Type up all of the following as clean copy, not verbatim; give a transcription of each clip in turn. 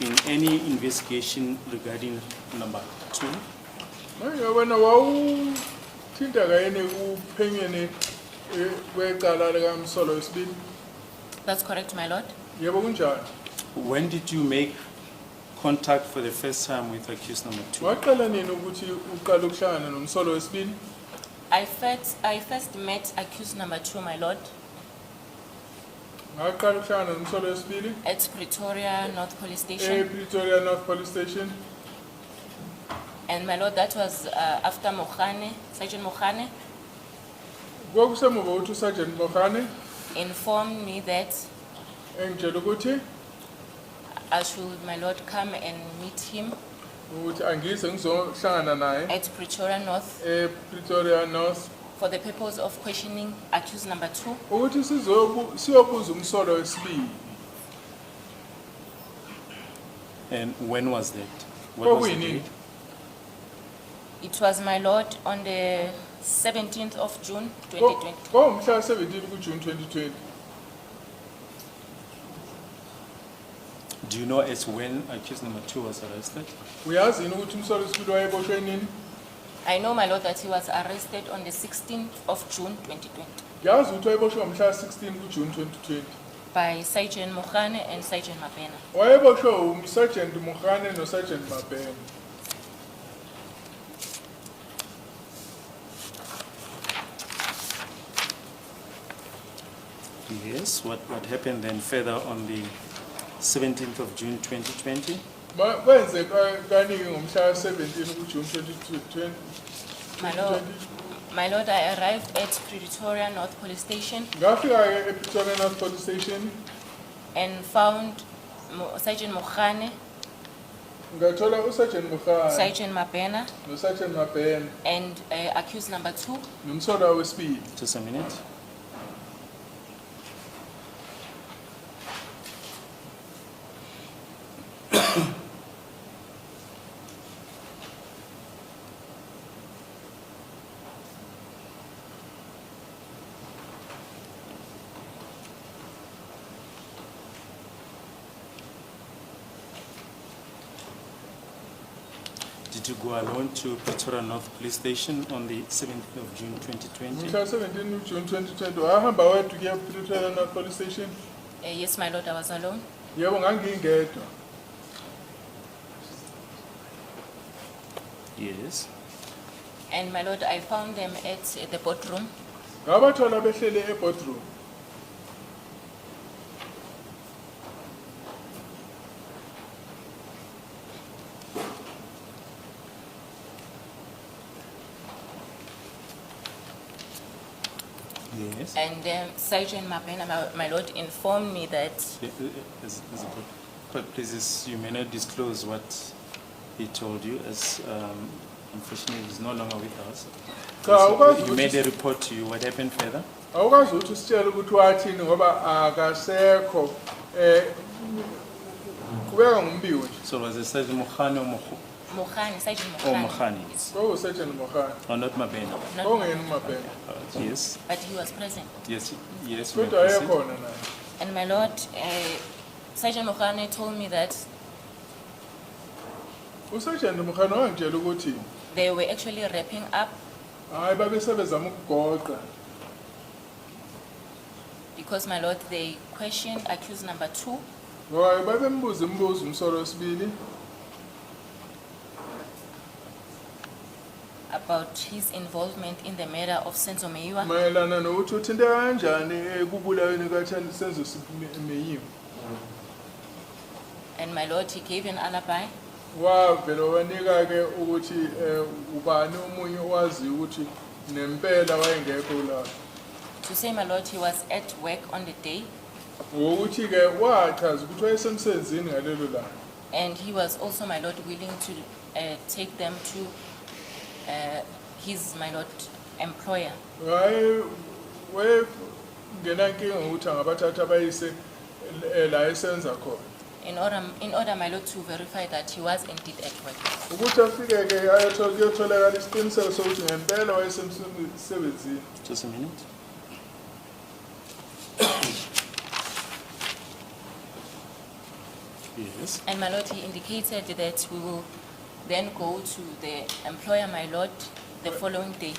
in any investigation regarding number 2? Wena wawuthinta kayini uphenyeni kwecala likaMsolo wesibili? That's correct, my lord. Yebo kunjani? When did you make contact for the first time with accused number 2? Waqala nini ukuthi uqala ukuhlangana noMsolo wesibili? I first met accused number 2, my lord, Ngaqala ukuhlangana noMsolo wesibili at Pretoria North Police Station. Pretoria North Police Station. And my lord, that was after Sergeant Mokgane Kwakusemuva ukuthi uSergeant Mokgane informed me that engitshela ukuthi I should, my lord, come and meet him ukuthi angize ngizohlangana naye at Pretoria North Pretoria North for the purpose of questioning accused number 2. ukuthi siyobuza uMsolo wesibili. And when was that? What was the Kwakuyini? date? It was, my lord, on the 17th of June 2020. Kwangumhla 17 kuJune 2020. Do you know as when accused number 2 was arrested? Uyazi yini ukuthi uMsolo wesibili wayeboshwe nini? I know, my lord, that he was arrested on the 16th of June 2020 Yazi ukuthi wayeboshwe ngomhla 16 kuJune 2020. by Sergeant Mokgane and Sergeant Mapena. Wayeboshwe uSergeant Mokgane noSergeant Mapena. Yes. What happened then further on the 17th of June 2020? Kwenzeka kaningi ngomhla 17 kuJune 2020. My lord, I arrived at Pretoria North Police Station Ngafika ke ePretoria North Police Station and found Sergeant Mokgane, ngathola uSergeant Mokgane Sergeant Mapena, noSergeant Mapena and accused number 2. noMsolo wesibili. Just a minute. Did you go alone to Pretoria North Police Station on the 7th of June 2020? Ngomhla 17 kuJune 2020 wahamba wedwa kuya ePretoria North Police Station? Yes, my lord, I was alone. Yebo ngangingedwa. Yes. And my lord, I found them at the boardroom. Ngabathola behlele eboardroom. Yes. And Sergeant Mapena, my lord, informed me that But please, you may not disclose what he told you, as unfortunately he's no longer with us. So he made a report to you. What happened further? Awukwazi ukuthi sitshele ukuthi wathini ngoba akasekho kubeka ngumbiwe nje. So was it Sergeant Mokgane or Mokgane, Sergeant Mokgane? Mokgane, KwakuSergeant Mokgane. Or not Mabena? not Kwakungena uMapena. Yes. but he was present. Yes. Yes. you may Kodwa proceed. ayekhona naye. And my lord, Sergeant Mokgane told me that uSergeant Mokgane wangitshela ukuthi they were actually wrapping up hayi babesebezama ukugoqa because, my lord, they questioned accused number 2 ngoba babembuza imibuzo uMsolo wesibili about his involvement in the murder of Senzo Meyiwa. mayelana nokuthi uthinte kanjani ekubulaweni kaSenzo Meyiwa. And my lord, he gave an alibi Wavela wanika ke ukuthi ubani umunye owazi ukuthi nempela wayengekho la. to say, my lord, he was at work on the day Ngokuthi ke wachaza ukuthi wayesemsebenzini ngalelo langa. and he was also, my lord, willing to take them to his, my lord, employer. Hayi ngenankinga ukuthi angabathatha bayise la esenza khona. In order, my lord, to verify that he was indeed at work. Ukuthi afike ke ayotholakala isiqiniseko sokuthi ngempela wayesemsebenzini. Just a minute. Yes. And my lord, he indicated that we will then go to the employer, my lord, the following day.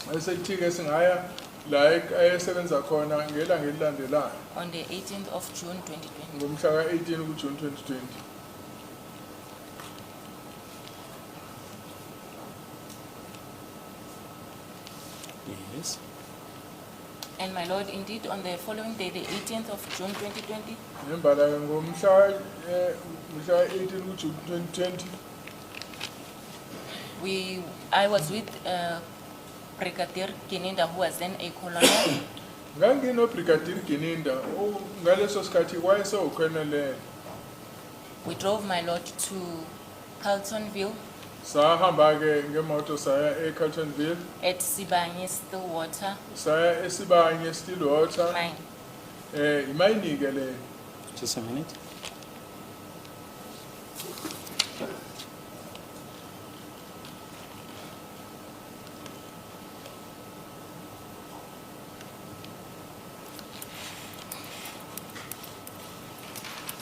Mayisethi-ke singaya la ayesebenza khona ngelanga elilandelayo On the 18th of June 2020. ngomhla ka-18 kuJune 2020. Yes. And my lord, indeed, on the following day, the 18th of June 2020, Nembala-ke ngomhla ka-18 kuJune 2020 I was with Brigadier Kininda, who was then a colonel. nganginobrigadier Gininda ngaleso sikhathi wayesewukhonelele. We drove, my lord, to Carltonville Sahamba-ke ngemoto saya eCarltonville, at Sibanye Stillwater saya eSibanye Stillwater. mine. Imayini-ke leyo. Just a minute.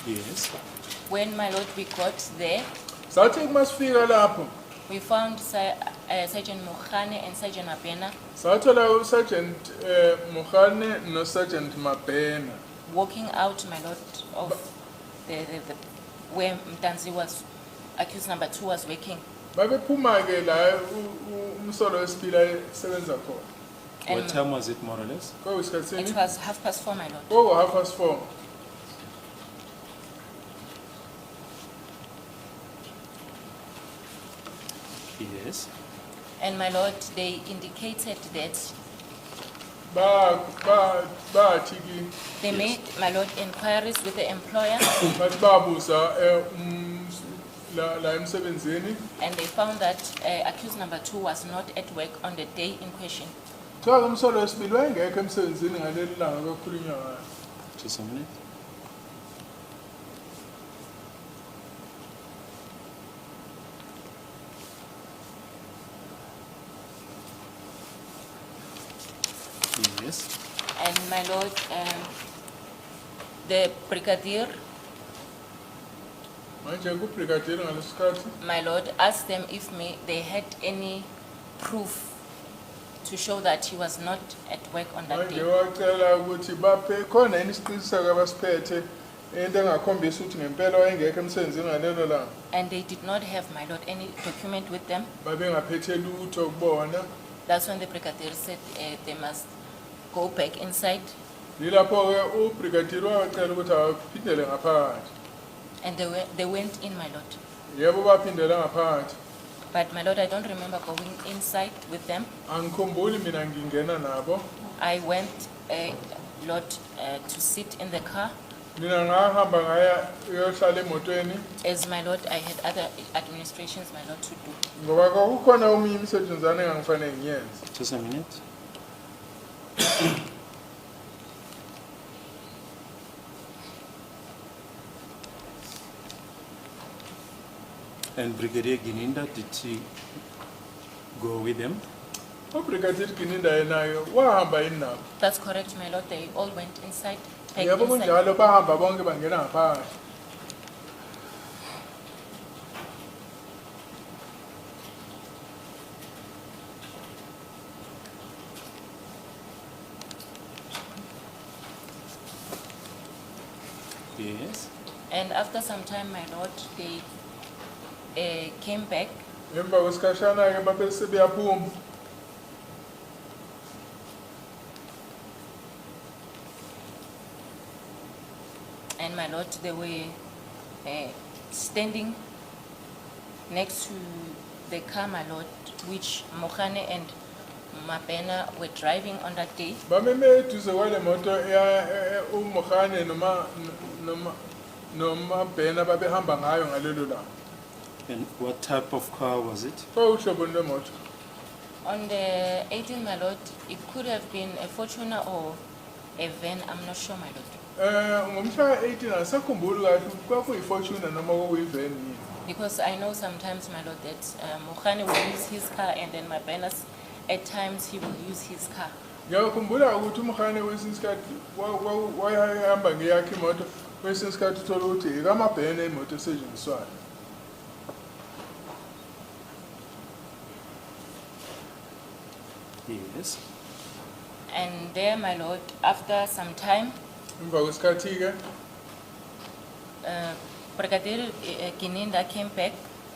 Yes. When, my lord, we got there, Sathi kumasifika lapho we found Sergeant Mokhane and Sergeant Mabena sathola uSergeant Mokhane noSergeant Mabena walking out, my lord, of where Ntanzi was, accused number 2 was working. babephuma-ke la umsolo wesibili ayesebenza khona. What And time was it, more or less? Kwakuyisikhathi it sini? was 4:30, my lord. Kwaku-4:30. Yes. And my lord, they indicated that Bathi-ke they made, my lord, inquiries with the employer, bathi babuza la emsebenzini. and they found that accused number 2 was not at work on the day in question. Kuthiwa-ke umsolo wesibili wayengekho emsebenzini ngaleli langa kwakhulunywa ngayo. Just a minute. Yes. And my lord, the brigadier, Manje kubrigadier ngaleso sikhathi my lord, asked them if they had any proof to show that he was not at work on that manje day. wacela ukuthi baphe khona yini isiqiniseko abasiphethe into engakhombisa ukuthi ngempela wayengekho emsebenzini ngalelo langa. And they did not have, my lord, any document with them. Babengaphethe lutho kubona. That's when the brigadier said they must go back inside. Yilapho-ke ubrigadier wacela ukuthi aphindele ngaphakathi. And they went in, my lord. Yebo baphindela ngaphakathi. But my lord, I don't remember going inside with them. Angikhumbuli mina ngingena nabo. I went, lord, to sit in the car. Mina ngahamba ngaya yohlala emotweni As my lord, I had other administrations, my lord, to do. ngoba kwakukhona omunye umsetshenzana engangifanele ngiyenze. Just a minute. And Brigadier Gininda, did he go with them? Ubrigadier Gininda yenayo wahamba yini nabo. That's correct, my lord. They all went inside. back Yebo inside. kunjalo bahamba bonke bangena ngaphakathi. Yes. And after some time, my lord, they came back. Emva kwesikhashana-ke babe sebeyaphuma. And my lord, they were standing next to the car, my lord, which Mokhane and Mabena were driving on that day. Bameme eduze kwale moto uMokhane noma Bhena babehamba ngayo ngalelo langa. And what type of car was it? Kwawuhlobo lwemoto. On the 18th, my lord, it could have been a Fortuner or a van, I'm not sure, my lord. Ngomhla ka-18 asakhumbuli kahle kwakuyiFortuner noma kwakuyivan yini. Because I know sometimes, my lord, that Mokhane will use his car and then Mabena's, at times he will use his car. Ngiyakhumbula ukuthi uMokhane kwesinye isikhathi wayehamba ngeyakhe imoto kwesinye isikhathi uthola ukuthi ikamabhene imoto esetshenziswayo. Yes. And there, my lord, after some time, Emva kwesikhathi-ke Brigadier Kininda came back,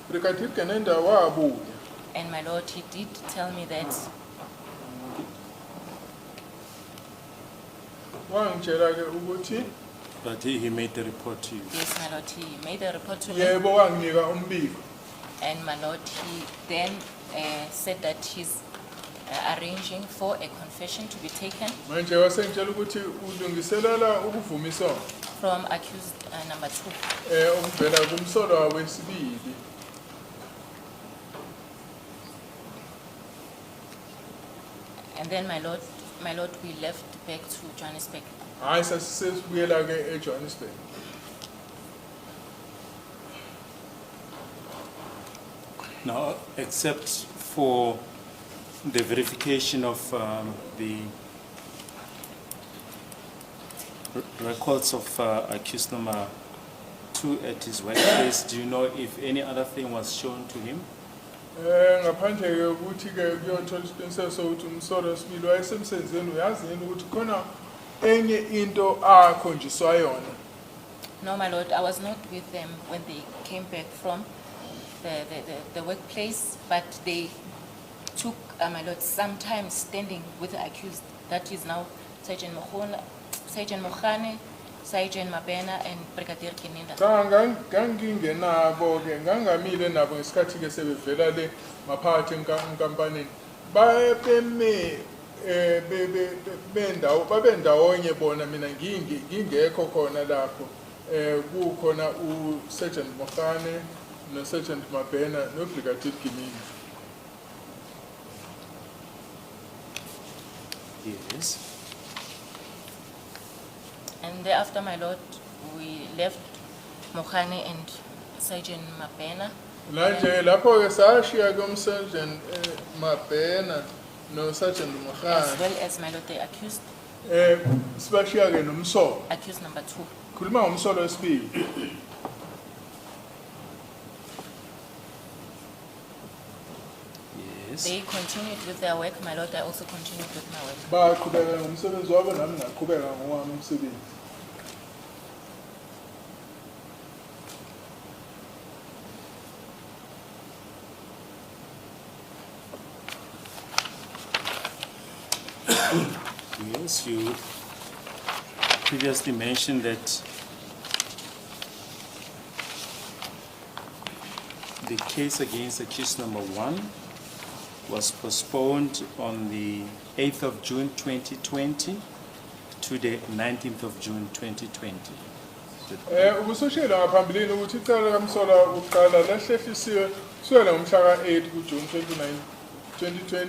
Brigadier Kenenda wabuya and my lord, he did tell me that wangitshela-ke ukuthi But he made the report to you. yes, my lord, he made a report to me, yebo wanginika umbiko. and my lord, he then said that he's arranging for a confession to be taken Manje wasengitshela ukuthi ulungiselela ukuvumisa from accused number 2. okuvela kumsolwa wesibili. And then, my lord, we left back to Johannesburg. Hayi sasisebuyela-ke eJohannesburg. Now, except for the verification of the records of accused number 2 at his workplace, do you know if any other thing was shown to him? Ngaphandle-ke ukuthi-ke kuyothola isiqiniseko sokuthi umsolwa wesibili wayesemsebenzini, uyazi yini ukuthi khona enye into akhonjiswa yona? No, my lord, I was not with them when they came back from the workplace, but they took, my lord, some time standing with the accused. That is now Sergeant Mokhane, Sergeant Mabena, and Brigadier Kininda. Cha ngangingenabo-ke ngangamile nabo ngesikhathi-ke sebevela le maphakathi enkampanini. Beme babendawonye bona mina ngingekho khona lapho. Kukhona uSergeant Mokhane noSergeant Mabena noBrigadier Kininda. Yes. And thereafter, my lord, we left Mokhane and Sergeant Mabena. Manje lapho-ke sashiya-ke umSergeant Mabena noSergeant As Mokhane. well as, my lord, the accused, Sibashiya-ke nomsolwa. accused number 2. Khuluma ngomsolwa wesibili. Yes. They continued with their work, my lord, I also continued with my work. Baqhubeka ngomsebenzi wabo nami ngaqhubeka ngowami umsebenzi. Yes, you previously mentioned that the case against accused number 1 was postponed on the 8th of June 2020 to the 19th of June 2020. Ubusoshela ngaphambilini ukuthi icala kamsolwa uqala lahlehlisiwe kusukela ngomhla ka-8 kuJune 2020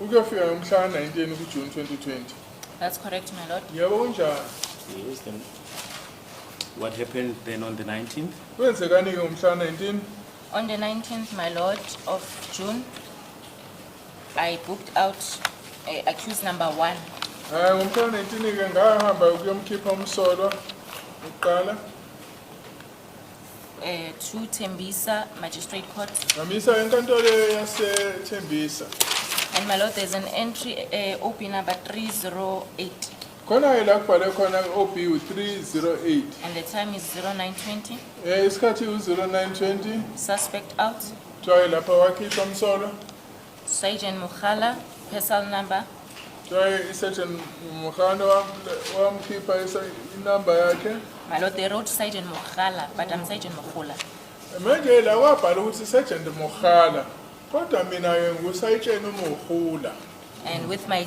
ukuyofika ngomhla ka-19 kuJune 2020. That's correct, my lord. Yebo kunjani? Yes, then what happened then on the 19th? Kwenzekani-ke ngomhla ka-19? On the 19th, my lord, of June, I booked out accused number 1. Ngomhla ka-19-ke ngahamba ukuyomkhipha umsolwa uqala. To Tembisa Magistrate Court. Ngamisa enkantolo yaseThembisa. And my lord, there's an entry, OP number 308. Khona-ke la kubhale khona OB 308. And the time is 0920. Isikhathi u-0920. Suspect out. Kuthiwa lapha wakhishwa umsolwa. Sergeant Mukhala, personal number. Kuthiwa iSergeant Mokhane wamkhipha inamba yakhe. My lord, they wrote Sergeant Mukhala, but I'm Sergeant Mukhula. Manje la kwabhala ukuthi Sergeant Mokhala. Kodwa mina-ke nguSergeant Mukhula. And with my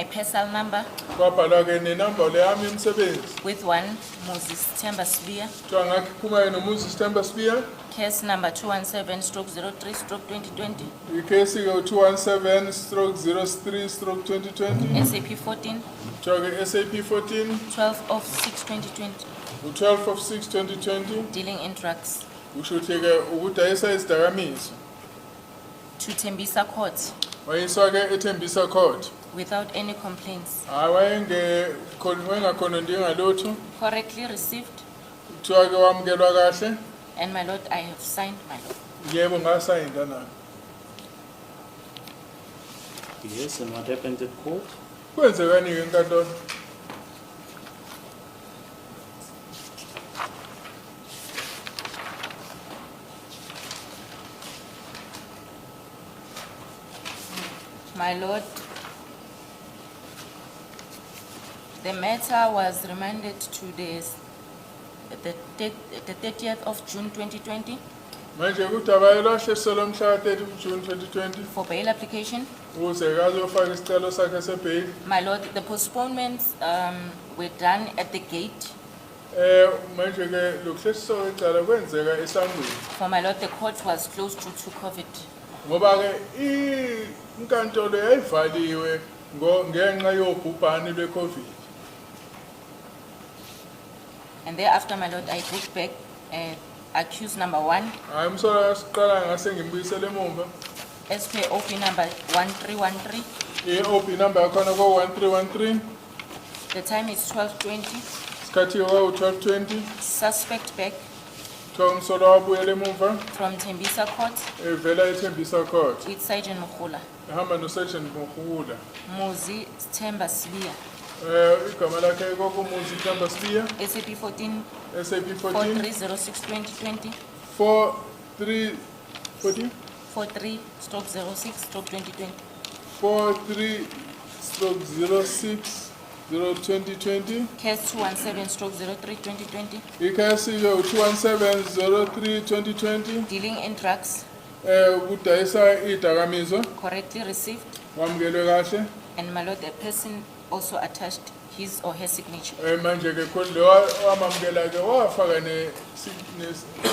personal number, Kwabhalwa-ke nenamba le yami yomsebenzi. with one, Moses Temba Spear, Kuthiwa ngakhiphumayo noMoses Temba Spear. case number 217/03/2020, Ikhesi-ke u-217/03/2020. SAP 14, Kuthiwa-ke SAP 14, 12 of 6/2020, u-12 of 6/2020. dealing in drugs, Usho ukuthi-ke ukudayisa izidakamizwa. to Tembisa Court. Wayiswa-ke eThembisa Court. without any complaints. wayengakhona ndingalutho Correctly received, kuthiwa ke wamkelwa kahle. and my lord, I have signed, my lord. Yebo ngasayinda nami. Yes, and what happened at court? Kwenzekani-ke enkantolo? My lord, the matter was remanded to the 30th of June 2020 Manje kudaba elwahleselwa mhla ka-30 kuJune 2020 for bail application. ukuze kazofaka isicelo sakhe sebheyili. My lord, the postponements were done at the gate. Manje ke lokuhlehliswa kwecala kwenzeka esangweni. For my lord, the court was closed due to COVID. Ngoba ke inkantolo yayivaliwe ngenxa yobhubhane lwe-COVID. And thereafter, my lord, I took back accused number 1 Hayi umsolwa siqala ngase ngimbuyisele emumva. as per OP number 1313. I-OP number yakhona ko-1313 The time is 12:20. isikhathi kwawu-12:20 Suspect back kuthiwa umsolwa wabuyela emumva from Tembisa Court evela eThembisa Court with Sergeant Mkhula, ehamba noSergeant Mkhula. Muzi Temba Sibia, Igama lakhe kwakumuzi Themba Sibiya, SAP 14 SAP 14 4306/2020 4314 43/06/2020. 43/06/2020. Case 217/03/2020 Ikhasi-ke u-21703/2020 dealing in drugs ukudayisa idakamizwa correctly received, wamukelwe kahle. and my lord, the person also attached his or her signature. Manje ke khona lo wamamukela ke wafaka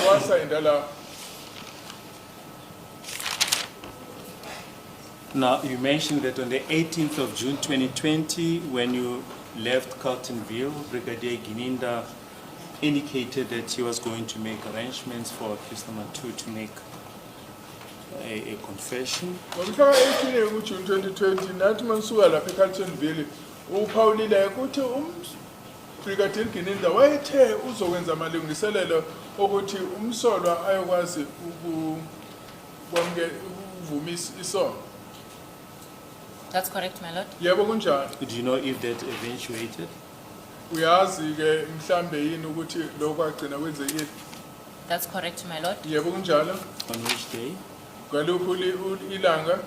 wasayinda la. Now, you mentioned that on the 18th of June 2020, when you left Carltonville, Brigadier Gininda indicated that he was going to make arrangements for accused number 2 to make a confession. Ngomhla ka-18 kuJune 2020 nathi manisuka lapha eCarltonville uphawulile ukuthi Brigadier Gininda wayethe uzokwenza amalungiselelo ukuthi umsolwa ayokwazi ukuvumisa isono. That's correct, my lord. Yebo kunjalo. Do you know if that eventuated? Uyazi ke mhlambe yini ukuthi lokho kwagcina kwenzekile? That's correct, my lord. Yebo kunjalo. On which day? Ngaluphi ilanga?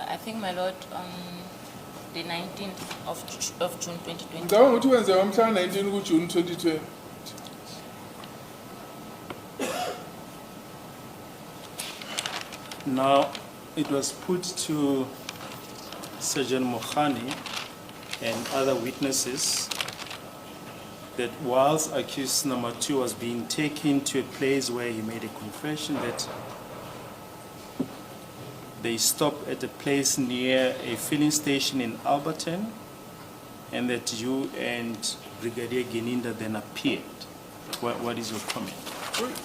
I think, my lord, on the 19th of June 2020. Ngicabanga ukuthi kwenzeka mhla 19 kuJune 2020. Now, it was put to Sergeant Mohani and other witnesses that whilst accused number 2 was being taken to a place where he made a confession, that they stopped at a place near a filling station in Alberton, and that you and Brigadier Gininda then appeared. What is your comment?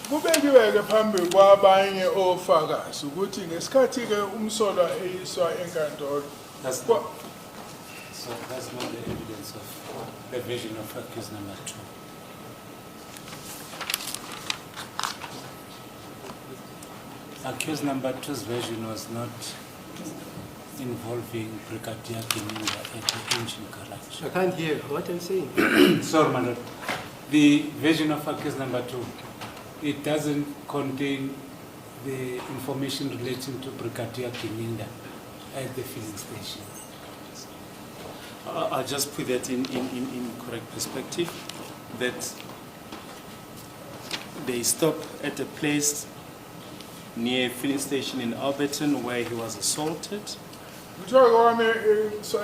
Kubekiwe ke phambi kwabanye ofakazi ukuthi ngesikhathi ke umsolwa eyiswa enkantolo. So that's not the evidence of the version of accused number 2. Accused number 2's version was not involving Brigadier Gininda at the engine garage. I can't hear what I'm saying. Sorry, my lord. The version of accused number 2, it doesn't contain the information relating to Brigadier Gininda at the filling station. I'll just put that in correct perspective, that they stopped at a place near a filling station in Alberton where he was assaulted. Kuthiwa kwami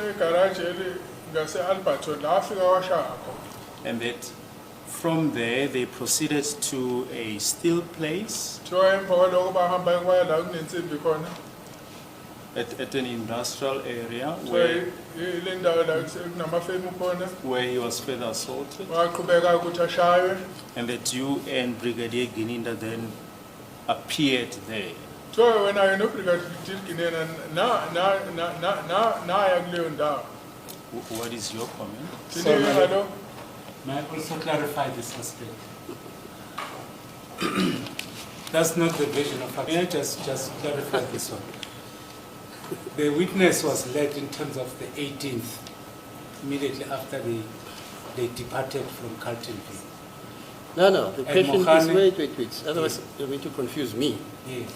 egarage ngase-Alberton la afika washaya khona. And that from there they proceeded to a still place Kuthiwa emva kwaloko bahamba kwaya la kunensimbi khona. at an industrial area Kuthiwa ile ndawo la kunamafemu khona. where he was further assaulted, Waqhubeka ukuthi ashaywe. and that you and Brigadier Gininda then appeared there. So when I know Brigadier Ginenda, na yakuleyo ndawo. What is your comment? Sini hello. May I also clarify this aspect? That's not the version of May I just clarify this one? The witness was led in terms of the 18th, immediately after they departed from Carltonville. No, the And question Mohane- is, wait. Otherwise, you're going to confuse me. Yes.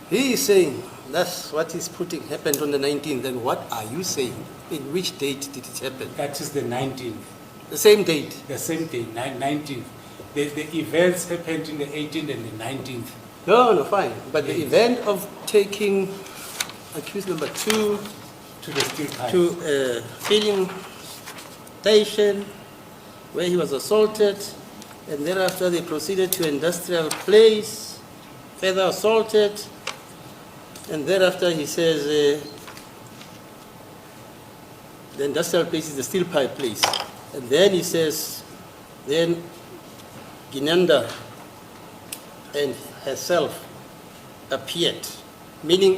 He is saying that's what is happened on the 19th. Then what are you saying? In which date did it happen? That is the 19th. The same date. The same day, 19th. The events happened in the 18th and the 19th. No, fine. But the Yes. event of taking accused number 2 To the steel pipe. to filling station where he was assaulted, and thereafter they proceeded to industrial place, further assaulted, and thereafter he says the industrial place is the steel pipe place. And then he says, then Ginenda and herself appeared, meaning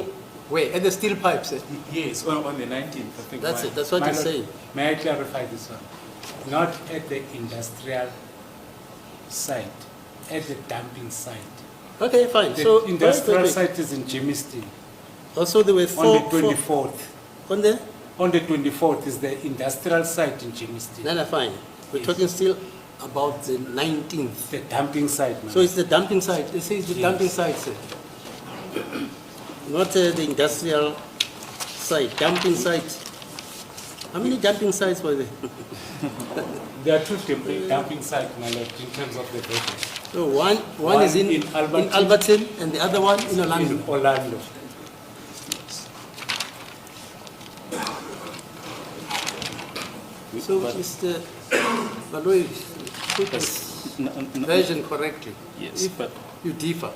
where? At the steel pipes. Yes, on the 19th, I think. That's why- it, that's what My he's lord, saying. May I clarify this one? Not at the industrial site, at the dumping site. Okay, fine. The So industrial wait. site is in Germiston. Also there were On the four 24th. on there? On the 24th is the industrial site in Germiston. No, fine. We're Yes. talking still about the 19th. The dumping site, ma'am. So it's the dumping site. It says the Yes. dumping site, sir. Not the industrial site. Dumping site. How many dumping sites were there? There are two dumping sites, my lord, in terms of the vessels. So one One is in in Alberton. Alberton and the other one in Orlando. In Orlando. So But- Mr. Baloyi, put this version correctly. Yes, If but you differ.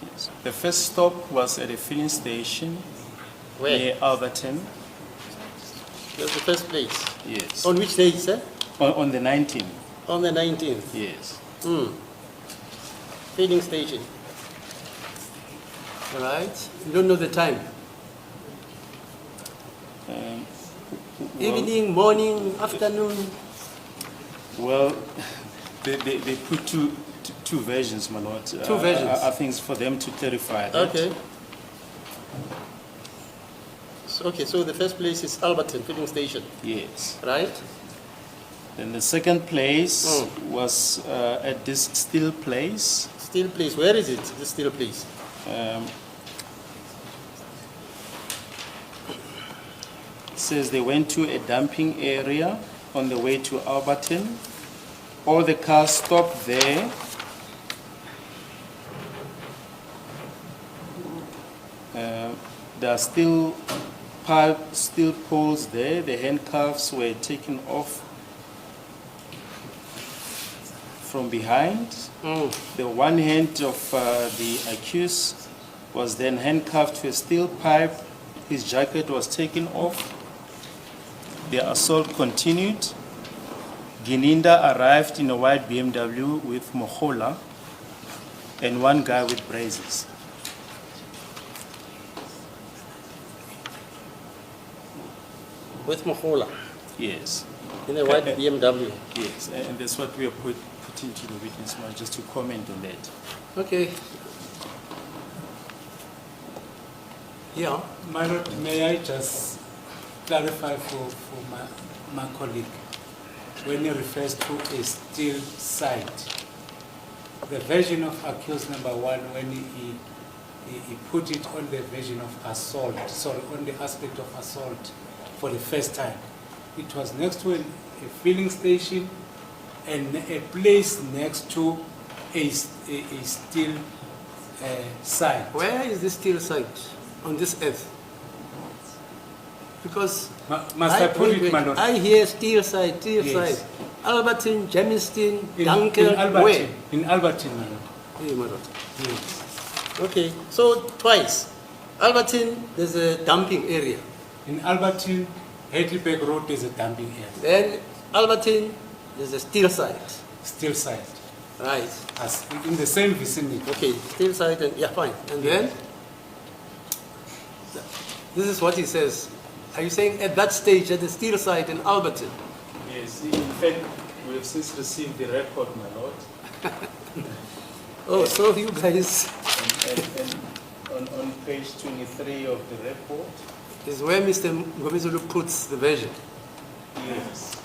yes. The first stop was at a filling station Where? near Alberton. That's the first place. Yes. On which date, sir? On the 19th. On the 19th. Yes. Filling station. All right. You don't know the time. Well- Evening, morning, afternoon. Well, they put two versions, my lord. Two versions. I think it's for them to clarify that. Okay. So the first place is Alberton filling station, Yes. right? Then the second place was at this steel place. Steel place. Where is it? The steel place. Says they went to a dumping area on the way to Alberton. All the cars stopped there. There are still steel poles there. The handcuffs were taken off from behind. The one hand of the accused was then handcuffed to a steel pipe. His jacket was taken off. The assault continued. Gininda arrived in a white BMW with Mohola and one guy with braces. With Mohola Yes, in a white BMW. yes, and that's what we are putting to the witness now, just to comment on that. Okay. Yeah. My lord, may I just clarify for my colleague, when he refers to a steel site, the version of accused number 1, when he put it on the version of assault, sorry, on the aspect of assault for the first time, it was next to a filling station and a place next to a steel site. Where is this steel site on this earth? Because Must I put it, my lord? I hear steel site, Yes. site. Alberton, Germiston, In Dunkel, Alberton, where? in Alberton, my lord. Hey, my lord. Yes. Okay, so twice. Alberton, there's a dumping area. In Alberton, Heidelberg Road is a dumping area, Then Alberton, there's a steel site. steel site. Right. As in the same vicinity. Okay, still site and, yeah, fine. And then? This is what he says. Are you saying at that stage, at the steel site in Alberton? Yes, in fact, we have since received the record, my lord. Oh, so you guys, And on page 23 of the report, is where Mr. Mngomezulu puts the version. yes.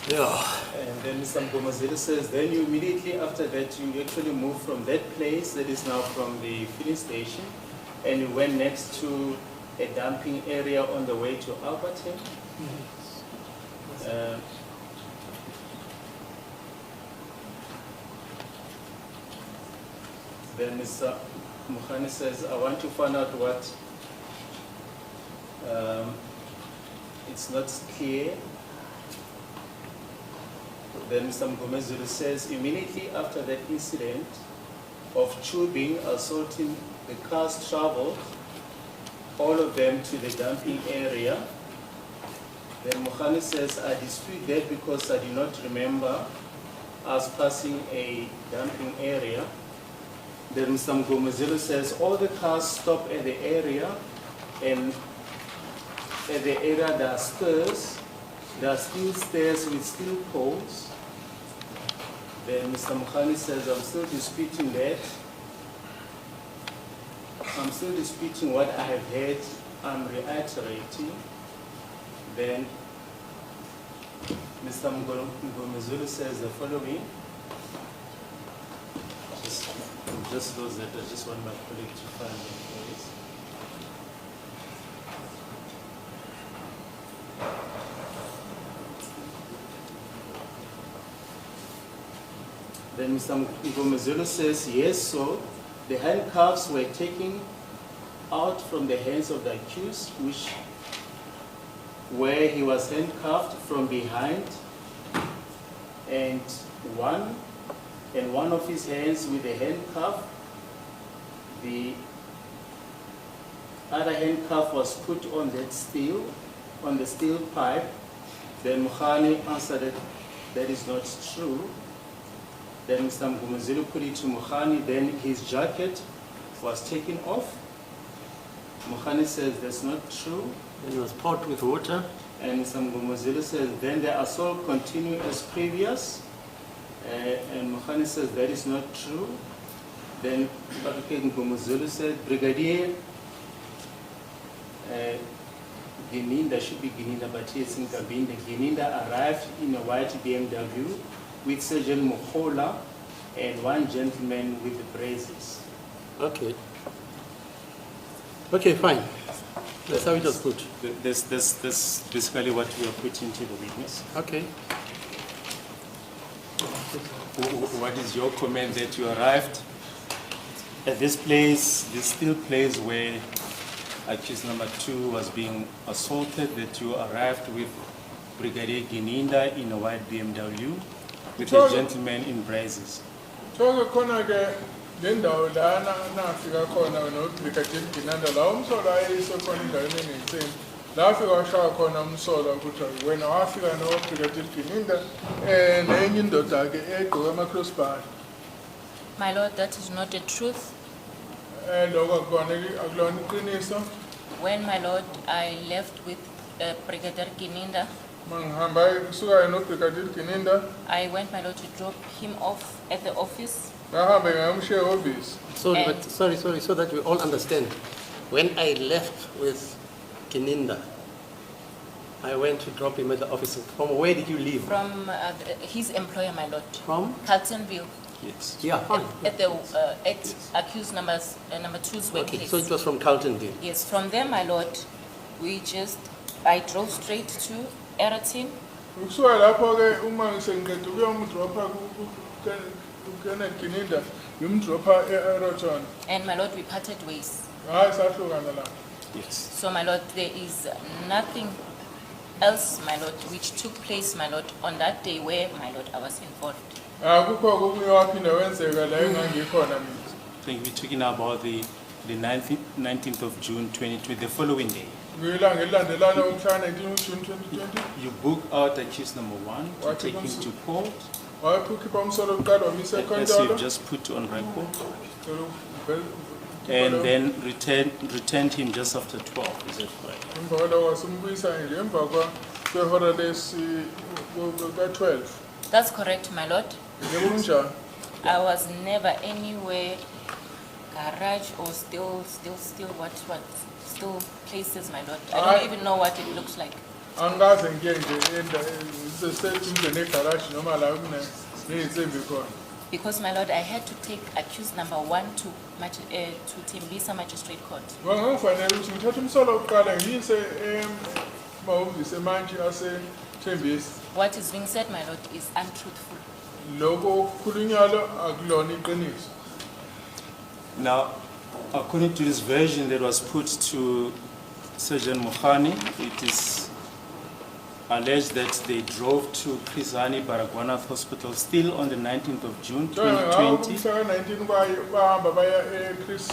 Yeah. And then Mr. Mngomezulu says, then you immediately after that, you actually moved from that place that is now from the filling station, and you went next to a dumping area on the way to Alberton. Then Mr. Mukhani says, I want to find out what, it's not clear. Then Mr. Mngomezulu says, immediately after that incident of tubing, assaulting, the cars traveled, all of them to the dumping area. Then Mukhani says, I dispute that because I do not remember us passing a dumping area. Then Mr. Mngomezulu says, all the cars stop at the area, and at the area there are stairs, there are steel stairs with steel poles. Then Mr. Mukhani says, I'm still disputing that. I'm still disputing what I have heard. I'm reiterating. Then Mr. Mngomezulu says the following. Just those that I just want my colleague to find them, please. Then Mr. Mngomezulu says, yes, so the handcuffs were taken out from the hands of the accused, where he was handcuffed from behind, and one of his hands with a handcuff. The other handcuff was put on the steel pipe. Then Mukhani answered that is not true. Then Mr. Mngomezulu put it to Mukhani, then his jacket was taken off. Mukhani says that's not true. And it was poured with water. And Mr. Mngomezulu says, then the assault continued as previous. And Mukhani says that is not true. Then Adv Mngomezulu said, Brigadier Gininda, should be Gininda, but he is in Kabinda. Gininda arrived in a white BMW with Sergeant Mukhola and one gentleman with the braces. Okay. Okay, fine. That's how it was put. This basically what we are putting to the witness. Okay. What is your comment that you arrived at this place, this steel place where accused number 2 was being assaulted, that you arrived with Brigadier Gininda in a white BMW with a gentleman in braces? So khona ke le ndawo la nafika khona noBrigadier Gininda la umsolo ayisekhona endaweni enentsini la afika washaya khona umsolo ukuthi wena wafika noBrigadier Gininda nenye indoda ke egqoke ama-crossbody. My lord, that is not the truth. Lokho akulona iqiniso. When, my lord, I left with Brigadier Gininda, Mangihamba kusuka noBrigadier Gininda I went, my lord, to drop him off at the office. ngahambe ngayomshiya ehhovisi. Sorry, And- but sorry, so that we all understand. When I left with Gininda, I went to drop him at the office. From where did you leave? From his employer, my lord, From? Carltonville, Yes. Yeah, fine. at the accused number 2's Okay, workplace. so it was from Carltonville. Yes, from there, my lord, I drove straight to Eratin. Ukusuka lapho ke uma ngisengiqeda ukuyomdropha kuKenneth Gininda ngimdropha eRoton. And my lord, we parted ways. Hayi sahlukana la. Yes. So, my lord, there is nothing else, my lord, which took place, my lord, on that day where, my lord, I was involved. Akukho okunye waphinde wenzeka la engangikhona mina. I think we're talking about the 19th of June 2020, the following day. Ngilanga elilandelana umhla 19 June 2020. You book out accused number 1 to What take him happens? to court. wayekhipha umsolo wokuqala wamisa as enkantolo you've just put on record, and then returned him just after 12, is that correct? emva kwaloko wasimbuyisa nje emva kwehora ka-12. That's correct, my lord. Yebo kunjani? I was never anywhere, garage or still places, my lord. I Aye. don't even know what it looks like. Angikaze ngiye nje seduze negaraji noma la kuney'nsimbi khona. Because, my lord, I had to take accused number 1 to Tembisa Magistrate Court. Ngangifanele ukuthi ngithathe umsolo wokuqala ngiyise emahhovisi emantshi aseThembisa. What is being said, my lord, is untruthful. Lokho okukhulunywayo akulona iqiniso. Now, according to this version that was put to Sergeant Mohani, it is alleged that they drove to Chris Hani Baragwanath Hospital still on the 19th of June 2020, Umhla ka-19 bahamba baya eChris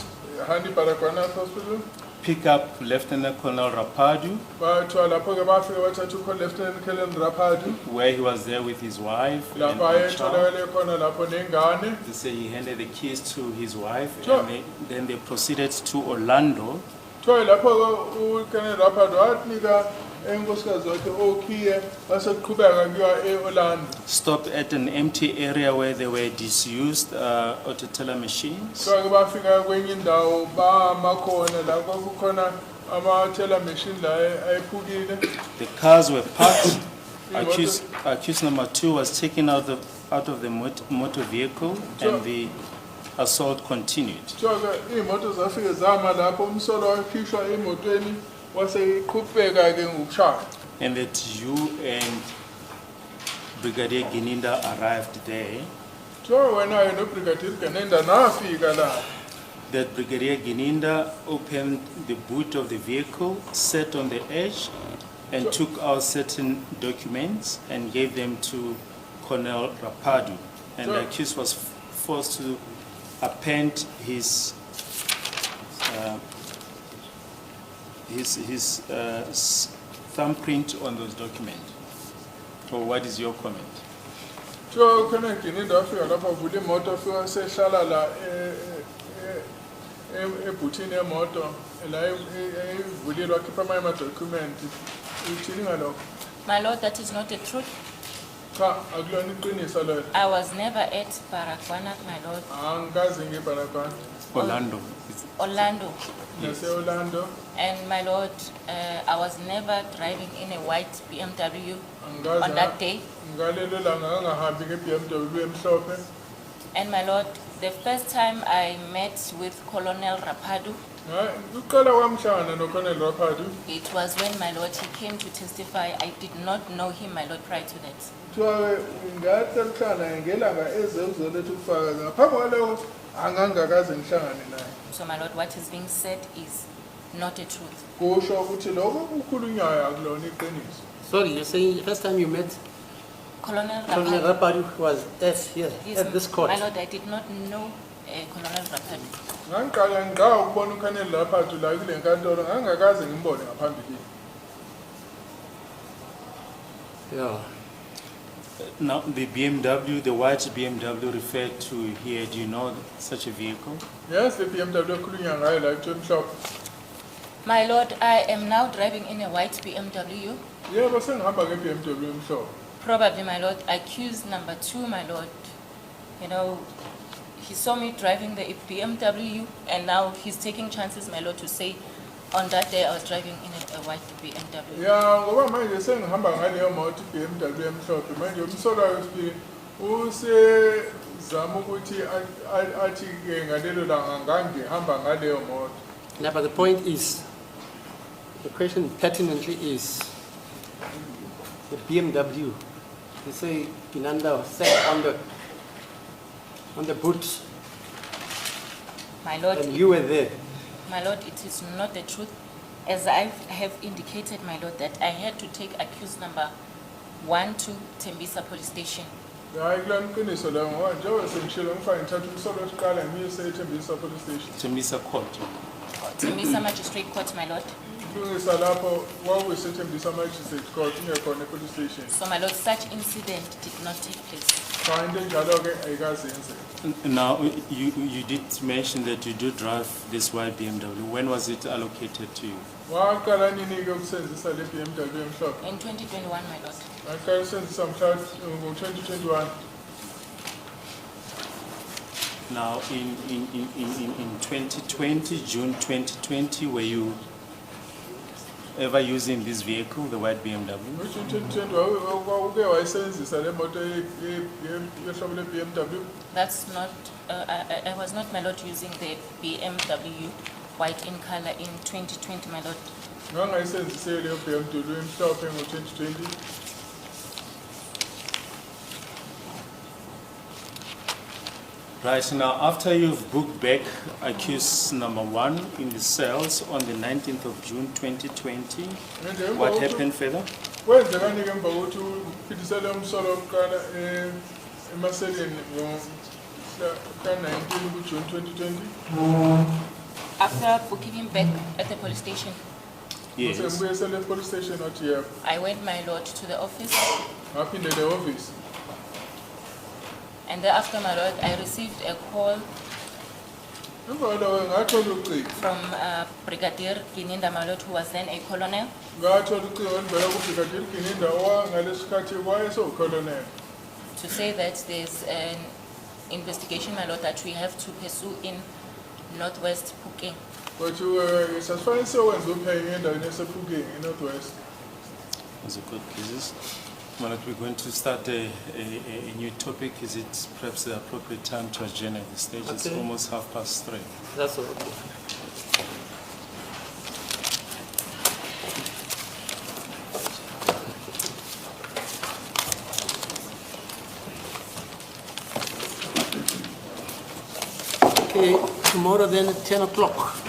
Hani Baragwanath Hospital. pick up Lieutenant Colonel Rapadu, Bathiwa lapho-ke bafika bathatha uLieutenant Colonel Rapadu. where he was there with his wife and Lapho one child. ayetholakale khona lapho nengane. They say he handed the keys to his wife, Sure. and then they proceeded to Orlando, Kuthiwa lapho-ke uColonel Rapadu wanika enkosikazi wakhe okhiye baseqhubeka kuyiwa e-Orlando. stopped at an empty area where there were disused autoteller machines. Kuthiwa-ke bafika kwenye indawo bahamba khona la kwakukhona ama-teller machine la ayephukile. The cars were parked. Accused number 2 was taken out of the motor vehicle, and the assault continued. Kuthiwa-ke iy'moto zafike zama lapho umsolo wakhishwa emotweni waseqhubeka-ke ngokushaya. And that you and Brigadier Gininda arrived there, Kuthiwa wena-ke noBrigadier Ganenda nafika la. that Brigadier Gininda opened the boot of the vehicle, sat on the edge, and took out certain documents and gave them to Colonel Rapadu. And the accused was forced to append his thumbprint on those documents. Or what is your comment? Kuthiwa uColonel Ganenda wafika lapho avula imoto afika sehlala la ebhuthini yemoto la eyivulile wakhipha amanye amadokhumenti. Uthini ngalokho? My lord, that is not the truth. Cha, akulona iqiniso leyo. I was never at Baragwanath, my lord. Angikaze ngiye Baragwana Orlando. Orlando. nase-Orlando. And my lord, I was never driving in a white BMW Angikaze on that day. ngalelo langa ngangahambi nge-BMW emhlophe. And my lord, the first time I met with Colonel Rapadu, Uqala kwamhlangana noColonel Rapadu. it was when, my lord, he came to testify. I did not know him, my lord, prior to that. Kuthiwa-ke ngaqala ukuhlangana ngelanga eze uzoletha ubufakazi. Ngaphambi kwalokho angangakaze ngihlangane naye. So, my lord, what is being said is not the truth. Kusho ukuthi lokho kukhulunywayo akulona iqiniso. Sorry, you're saying the first time you met Colonel Colonel Rapadu, Rapadu was here is- at this court. my lord, I did not know Colonel Rapadu. Ngangiqala ngawubona uColonel Rapadu la kule nkantolo ngangakaze ngimbone ngaphambili. Yeah. Now, the BMW, the white BMW referred to here, do you know such a vehicle? Yes, le BMW ekhulunywa ngayo la kuthi emhlophe. My lord, I am now driving in a white BMW. Yebo sengihamba nge-BMW emhlophe. Probably, my lord, accused number 2, my lord. You know, he saw me driving the BMW, and now he's taking chances, my lord, to say, on that day I was driving in a white BMW. Ya ngoba manje sengihamba ngaleyo moto i-BMW emhlophe manje umsolo wesibili usezama ukuthi athi-ke ngalelo langa ngangihamba ngaleyo moto. Now, but the point is, the question pertinently is, the BMW, you say Ginanda sat on the boot My lord, and you were there. my lord, it is not the truth. As I have indicated, my lord, that I had to take accused number 1 to Tembisa Police Station. Hayi kulona iqiniso leyo ngoba njengoba sengishilo ngifake ngithatha umsolo wesiqala ngiyise eThembisa Police Station. Tembisa Court. Tembisa Magistrate Court, my lord. Kulungisa lapho kwakuyisethembisa Magistrate Court ingekhona e-police station. So, my lord, such incident did not take place. Cha into enjalo-ke ayikaze yenzeka. Now, you did mention that you do drive this white BMW. When was it allocated to you? Waqala nini-ke ukusebenzisa le BMW emhlophe? In 2021, my lord. Ngaqala usebenzisa mhla ngo-2021. Now, in 2020, June 2020, were you ever using this vehicle, the white BMW? Ngo-June 2020 uke wayisebenzisa le moto yehlobo le-BMW? That's not, I was not, my lord, using the BMW white in color in 2020, my lord. Ngangayisebenzisile leyo BMW emhlophe ngo-2020. Right, now after you've booked back accused number 1 in the cells on the 19th of June 2020, what happened further? Kwenzekani-ke emva kokuthi uphikisele umsolo wokuqala emaseleni ka-19 kuJune 2020? After booking him back at the police station, Yes. Usembuyisele e-police station wathi yebo. I went, my lord, to the office. Ngaphindele e-office. And thereafter, my lord, I received a call Emva kwalokho ngathola ucingo. from Brigadier Gininda, my lord, who was then a colonel, Ngathola ucingo oluvela kuBrigadier Gininda owangalesi wayesewucolonel. to say that there's an investigation, my lord, that we have to pursue in Northwest Puking. Wathi sasifanele siyowenza uphenyo endaweni yasePhukeng eNorthwest. Those are good cases. Well, we're going to start a new topic. Is it perhaps the appropriate time to adjourn at this stage? It's Okay. almost 3:30. That's all. Okay. Okay, tomorrow then at 10 o'clock.